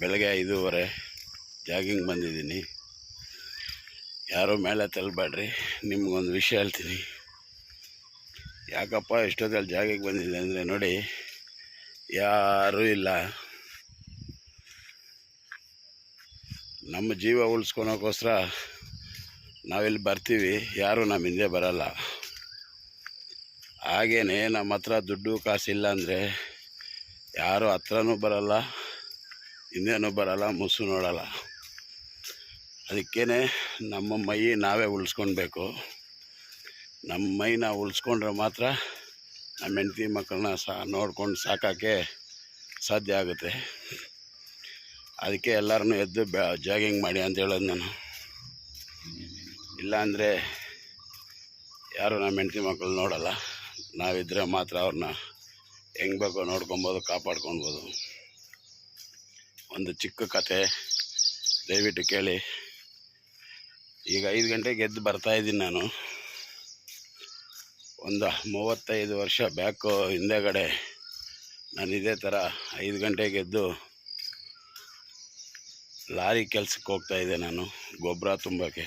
ಬೆಳಗ್ಗೆ 5:30 ಜಾಗಿಂಗ್ ಬಂದಿದ್ದೀನಿ. ಯಾರೂ ಮೇಲೆ ತಳ್ಳಬೇಡ್ರಿ. ನಿಮ್ಗೊಂದು ವಿಷಯ ಹೇಳ್ತೀನಿ. ಯಾಕಪ್ಪ ಇಷ್ಟೊತ್ತಲ್ಲಿ ಜಾಗಿಂಗ್ ಬಂದಿದೆ ಅಂದರೆ ನೋಡಿ, ಯಾರೂ ಇಲ್ಲ. ನಮ್ಮ ಜೀವ ಉಳಿಸ್ಕೊಳೋಕ್ಕೋಸ್ಕರ ನಾವಿಲ್ಲಿ ಬರ್ತೀವಿ, ಯಾರೂ ನಮ್ಮ ಹಿಂದೆ ಬರಲ್ಲ. ಹಾಗೇ ನಮ್ಮ ಹತ್ರ ದುಡ್ಡು ಕಾಸಿಲ್ಲ ಅಂದರೆ ಯಾರೂ ಹತ್ರನೂ ಬರಲ್ಲ, ಹಿಂದೇನೂ ಬರಲ್ಲ, ಮುಸು ನೋಡಲ್ಲ. ಅದಕ್ಕೇ ನಮ್ಮ ಮೈ ನಾವೇ ಉಳಿಸ್ಕೊಳ್ಬೇಕು. ನಮ್ಮ ಮೈ ನಾವು ಉಳಿಸ್ಕೊಂಡ್ರೆ ಮಾತ್ರ ನಮ್ಮ ಹೆಂಡತಿ ಮಕ್ಕಳನ್ನ ನೋಡ್ಕೊಂಡು ಸಾಕೋಕ್ಕೆ ಸಾಧ್ಯ ಆಗುತ್ತೆ. ಅದಕ್ಕೆ ಎಲ್ಲರನ್ನೂ ಎದ್ದು ಜಾಗಿಂಗ್ ಮಾಡಿ ಅಂತ ಹೇಳೋದು ನಾನು. ಇಲ್ಲಾಂದರೆ ಯಾರು ನಮ್ಮ ಹೆಂಡತಿ ಮಕ್ಕಳು ನೋಡಲ್ಲ. ನಾವಿದ್ದರೆ ಮಾತ್ರ ಅವ್ರನ್ನ ಹೆಂಗೆ ಬೇಕೋ ನೋಡ್ಕೊಬೋದು, ಕಾಪಾಡ್ಕೊಳ್ಬೋದು. ಒಂದು ಚಿಕ್ಕ ಕತೆ ದಯವಿಟ್ಟು ಕೇಳಿ. ಈಗ 5 ಗಂಟೆಗೆ ಎದ್ದು ಬರ್ತಾಯಿದ್ದೀನಿ ನಾನು. ಒಂದು 35 ವರ್ಷ ಬ್ಯಾಕು ಹಿಂದೆಗಡೆ ನಾನು ಇದೇ ಥರ 5 ಗಂಟೆಗೆ ಎದ್ದು ಲಾರಿ ಕೆಲಸಕ್ಕೆ ಹೋಗ್ತಾಯಿದ್ದೆ ನಾನು, ಗೊಬ್ಬರ ತುಂಬೋಕ್ಕೆ.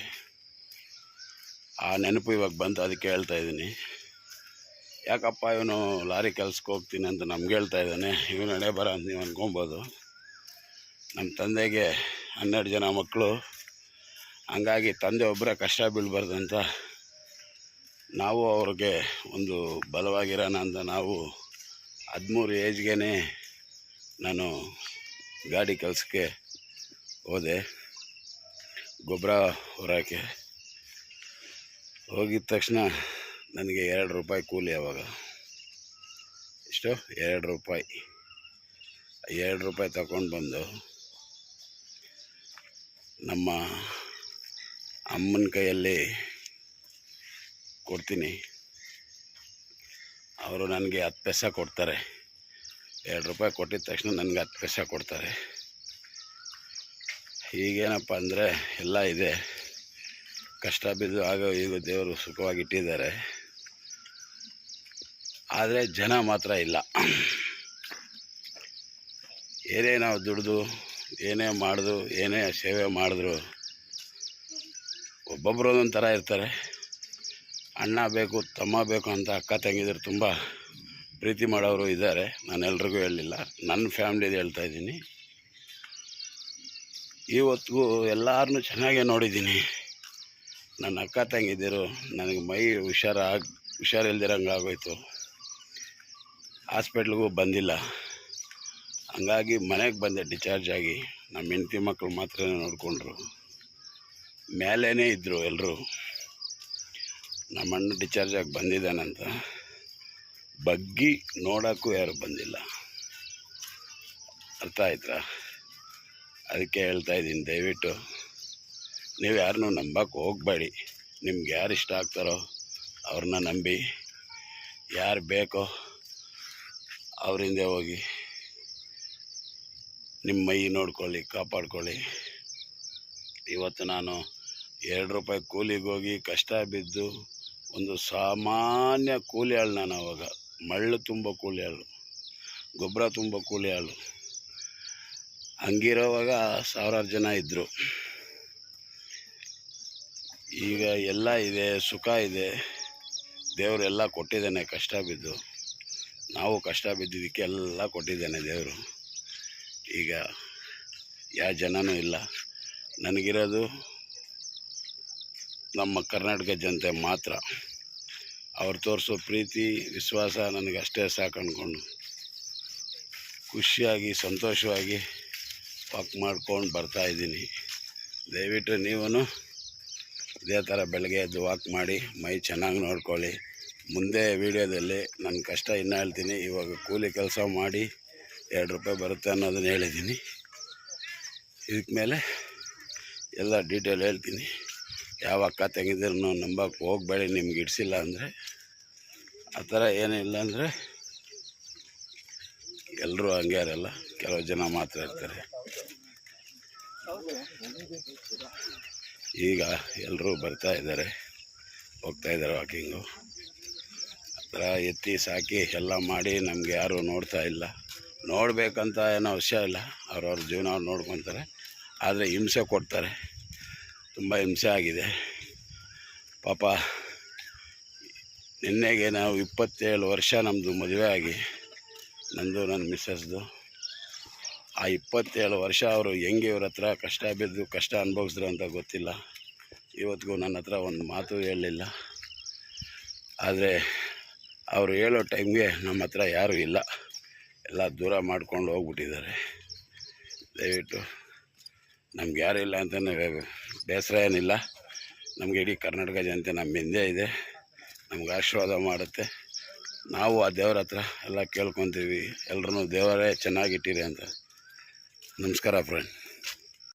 ಆ ನೆನಪು ಇವಾಗ ಬಂತು, ಅದಕ್ಕೆ ಹೇಳ್ತಾಯಿದ್ದೀನಿ. ಯಾಕಪ್ಪ ಇವನು ಲಾರಿ ಕೆಲ್ಸಕ್ಕೆ ಹೋಗ್ತೀನಿ ಅಂತ ನಮ್ಗೆ ಹೇಳ್ತಾ ಇದ್ದಾನೆ, ಇವನು ನಡೆ ಬರ ಅಂತ ನೀವು ಅಂದ್ಕೊಬೋದು. ನಮ್ಮ ತಂದೆಗೆ 12 ಜನ ಮಕ್ಕಳು. ಹಂಗಾಗಿ ತಂದೆ ಒಬ್ಬರೇ ಕಷ್ಟ ಬೀಳಬಾರ್ದಂತ ನಾವು ಅವ್ರಿಗೆ ಒಂದು ಬಲವಾಗಿರೋಣ ಅಂತ ನಾವು 13 ಏಜ್ಗೆ ನಾನು ಗಾಡಿ ಕೆಲಸಕ್ಕೆ ಹೋದೆ, ಗೊಬ್ಬರ ಹೊರಕ್ಕೆ. ಹೋಗಿದ ತಕ್ಷಣ ನನಗೆ 2 ರೂಪಾಯಿ ಕೂಲಿ. ಆವಾಗ ಎಷ್ಟು? 2 ರೂಪಾಯಿ. 2 ರೂಪಾಯಿ ತಗೊಂಡು ಬಂದು ನಮ್ಮ ಅಮ್ಮನ ಕೈಯಲ್ಲಿ ಕೊಡ್ತೀನಿ. ಅವರು ನನಗೆ 10 ಪೈಸೆ ಕೊಡ್ತಾರೆ. 2 ರೂಪಾಯಿ ಕೊಟ್ಟಿದ ತಕ್ಷಣ ನನಗೆ 10 ಪೈಸೆ ಕೊಡ್ತಾರೆ. ಈಗೇನಪ್ಪ ಅಂದರೆ ಎಲ್ಲ ಇದೆ, ಕಷ್ಟ ಬಿದ್ದು ಆಗ ಈಗ ದೇವರು ಸುಖವಾಗಿಟ್ಟಿದ್ದಾರೆ. ಆದರೆ ಜನ ಮಾತ್ರ ಇಲ್ಲ. ಏನೇ ನಾವು ದುಡಿದು ಏನೇ ಮಾಡಿದ್ರು, ಏನೇ ಸೇವೆ ಮಾಡಿದ್ರು ಒಬ್ಬೊಬ್ಬರು ಒಂದೊಂದು ಥರ ಇರ್ತಾರೆ. ಅಣ್ಣ ಬೇಕು, ತಮ್ಮ ಬೇಕು ಅಂತ ಅಕ್ಕ ತಂಗಿದ್ರು ತುಂಬ ಪ್ರೀತಿ ಮಾಡೋರು ಇದ್ದಾರೆ. ನಾನು ಎಲ್ರಿಗೂ ಹೇಳಲಿಲ್ಲ, ನನ್ನ ಫ್ಯಾಮ್ಲಿದು ಹೇಳ್ತಾಯಿದ್ದೀನಿ. ಇವತ್ತಿಗೂ ಎಲ್ಲರನ್ನೂ ಚೆನ್ನಾಗೇ ನೋಡಿದ್ದೀನಿ. ನನ್ನ ಅಕ್ಕ ತಂಗಿದ್ದರು ನನಗೆ ಮೈ ಹುಷಾರಿಲ್ದಿರಂಗೆ ಆಗೋಯ್ತು. ಹಾಸ್ಪಿಟ್ಲಿಗೂ ಬಂದಿಲ್ಲ. ಹಂಗಾಗಿ ಮನೆಗೆ ಬಂದೆ ಡಿಸ್ಚಾರ್ಜ್ ಆಗಿ. ನಮ್ಮ ಹೆಂಡತಿ ಮಕ್ಕಳು ಮಾತ್ರ ನೋಡಿಕೊಂಡ್ರು. ಮೇಲೇ ಇದ್ದರು ಎಲ್ಲರೂ. ನಮ್ಮ ಅಣ್ಣ ಡಿಸ್ಚಾರ್ಜ್ ಆಗಿ ಬಂದಿದ್ದಾನಂತ ಬಗ್ಗಿ ನೋಡೋಕ್ಕೂ ಯಾರು ಬಂದಿಲ್ಲ. ಅರ್ಥ ಆಯ್ತಾ? ಅದಕ್ಕೆ ಹೇಳ್ತಾಯಿದ್ದೀನಿ, ದಯವಿಟ್ಟು ನೀವು ಯಾರನ್ನೂ ನಂಬಕ್ಕೆ ಹೋಗಬೇಡಿ. ನಿಮ್ಗೆ ಯಾರು ಇಷ್ಟ ಆಗ್ತಾರೋ ಅವ್ರನ್ನ ನಂಬಿ, ಯಾರು ಬೇಕೋ ಅವರಿಂದ ಹೋಗಿ ನಿಮ್ಮ ಮೈ ನೋಡ್ಕೊಳ್ಳಿ, ಕಾಪಾಡ್ಕೊಳ್ಳಿ. ಇವತ್ತು ನಾನು 2 ರೂಪಾಯಿ ಕೂಲಿಗೆ ಹೋಗಿ ಕಷ್ಟ ಬಿದ್ದು ಒಂದು ಸಾಮಾನ್ಯ ಕೂಲಿ ಆಳು. ನಾನು ಅವಾಗ ಮಳ್ಳು ತುಂಬ ಕೂಲಿ ಆಳು, ಗೊಬ್ಬರ ತುಂಬ ಕೂಲಿ ಆಳು. ಹಂಗಿರೋವಾಗ 1000 ಜನ ಇದ್ದರು. ಈಗ ಎಲ್ಲ ಇದೆ, ಸುಖ ಇದೆ, ದೇವರೆಲ್ಲ ಕೊಟ್ಟಿದ್ದಾನೆ. ಕಷ್ಟ ಬಿದ್ದು ನಾವು ಕಷ್ಟ ಬಿದ್ದಿದ್ದಕ್ಕೆ ಎಲ್ಲ ಕೊಟ್ಟಿದ್ದಾನೆ ದೇವರು. ಈಗ ಯಾವ ಜನನೂ ಇಲ್ಲ. ನನಗಿರೋದು ನಮ್ಮ ಕರ್ನಾಟಕ ಜನತೆ ಮಾತ್ರ. ಅವ್ರು ತೋರಿಸೋ ಪ್ರೀತಿ ವಿಶ್ವಾಸ ನನಗೆ ಅಷ್ಟೇ ಸಾಕು ಅಂದ್ಕೊಂಡು ಖುಷಿಯಾಗಿ ಸಂತೋಷವಾಗಿ ವಾಕ್ ಮಾಡ್ಕೊಂಡು ಬರ್ತಾಯಿದ್ದೀನಿ. ದಯವಿಟ್ಟು ನೀವೂ ಇದೇ ಥರ ಬೆಳಗ್ಗೆ ಎದ್ದು ವಾಕ್ ಮಾಡಿ, ಮೈ ಚೆನ್ನಾಗಿ ನೋಡ್ಕೊಳ್ಳಿ. ಮುಂದೆ ವೀಡಿಯೋದಲ್ಲಿ ನನ್ನ ಕಷ್ಟ ಇನ್ನೂ ಹೇಳ್ತೀನಿ. ಇವಾಗ ಕೂಲಿ ಕೆಲಸ ಮಾಡಿ 2 ರೂಪಾಯಿ ಬರುತ್ತೆ ಅನ್ನೋದನ್ನು ಹೇಳಿದ್ದೀನಿ. ಇದಕ್ಕೆ ಮೇಲೆ ಎಲ್ಲ ಡೀಟೇಲ್ ಹೇಳ್ತೀನಿ. ಯಾವ ಅಕ್ಕ ತಂಗಿದ್ರೂ ನಂಬಕ್ಕೆ ಹೋಗಬೇಡಿ. ನಿಮ್ಗೆ ಇಡಿಸಿಲ್ಲ ಅಂದರೆ ಆ ಥರ ಏನೂ ಇಲ್ಲ. ಅಂದರೆ ಎಲ್ಲರೂ ಹಂಗೆ ಇರಲ್ಲ, ಕೆಲವು ಜನ ಮಾತ್ರ ಇರ್ತಾರೆ. ಈಗ ಎಲ್ಲರೂ ಬರ್ತಾ ಇದ್ದಾರೆ, ಹೋಗ್ತಾ ಇದ್ದಾರೆ ವಾಕಿಂಗು. ಆ ಥರ ಎತ್ತಿ ಸಾಕಿ ಎಲ್ಲ ಮಾಡಿ ನಮಗೆ ಯಾರೂ ನೋಡ್ತಾ ಇಲ್ಲ, ನೋಡಬೇಕಂತ ಏನೋ ವಿಷಯ ಇಲ್ಲ, ಅವ್ರವ್ರ ಜೀವನ ಅವ್ರು ನೋಡ್ಕೊತಾರೆ. ಆದರೆ ಹಿಂಸೆ ಕೊಡ್ತಾರೆ, ತುಂಬ ಹಿಂಸೆ ಆಗಿದೆ ಪಾಪ. ನಿನ್ನೆಗೆ ನಾವು 27 ವರ್ಷ ನಮ್ಮದು ಮದುವೆ ಆಗಿ, ನಂದು ನನ್ನ ಮಿಸ್ಸಸ್ದು. ಆ 27 ವರ್ಷ ಅವರು ಹೆಂಗೆ ಇವ್ರ ಹತ್ರ ಕಷ್ಟ ಬಿದ್ದು ಕಷ್ಟ ಅನುಭವಿಸಿದ್ರು ಅಂತ ಗೊತ್ತಿಲ್ಲ. ಇವತ್ತಿಗೂ ನನ್ನ ಹತ್ರ ಒಂದು ಮಾತು ಹೇಳಲಿಲ್ಲ. ಆದರೆ ಅವರು ಹೇಳೋ ಟೈಮ್ಗೆ ನಮ್ಮ ಹತ್ರ ಯಾರೂ ಇಲ್ಲ, ಎಲ್ಲ ದೂರ ಮಾಡ್ಕೊಂಡು ಹೋಗ್ಬಿಟ್ಟಿದ್ದಾರೆ. ದಯವಿಟ್ಟು ನಮ್ಗೆ ಯಾರೂ ಇಲ್ಲ ಅಂತಲೇ ಬೇಸರ ಏನಿಲ್ಲ. ನಮಗೆ ಇಡೀ ಕರ್ನಾಟಕ ಜನತೆ ನಮ್ಮ ಹಿಂದೆ ಇದೆ, ನಮ್ಗೆ ಆಶೀರ್ವಾದ ಮಾಡುತ್ತೆ. ನಾವು ಆ ದೇವರ ಹತ್ರ ಎಲ್ಲ ಕೇಳ್ಕೊತೀವಿ, ಎಲ್ಲರೂ ದೇವರೇ ಚೆನ್ನಾಗಿಟ್ಟಿರಿ ಅಂತ. ನಮಸ್ಕಾರ ಫ್ರೆಂಡ್.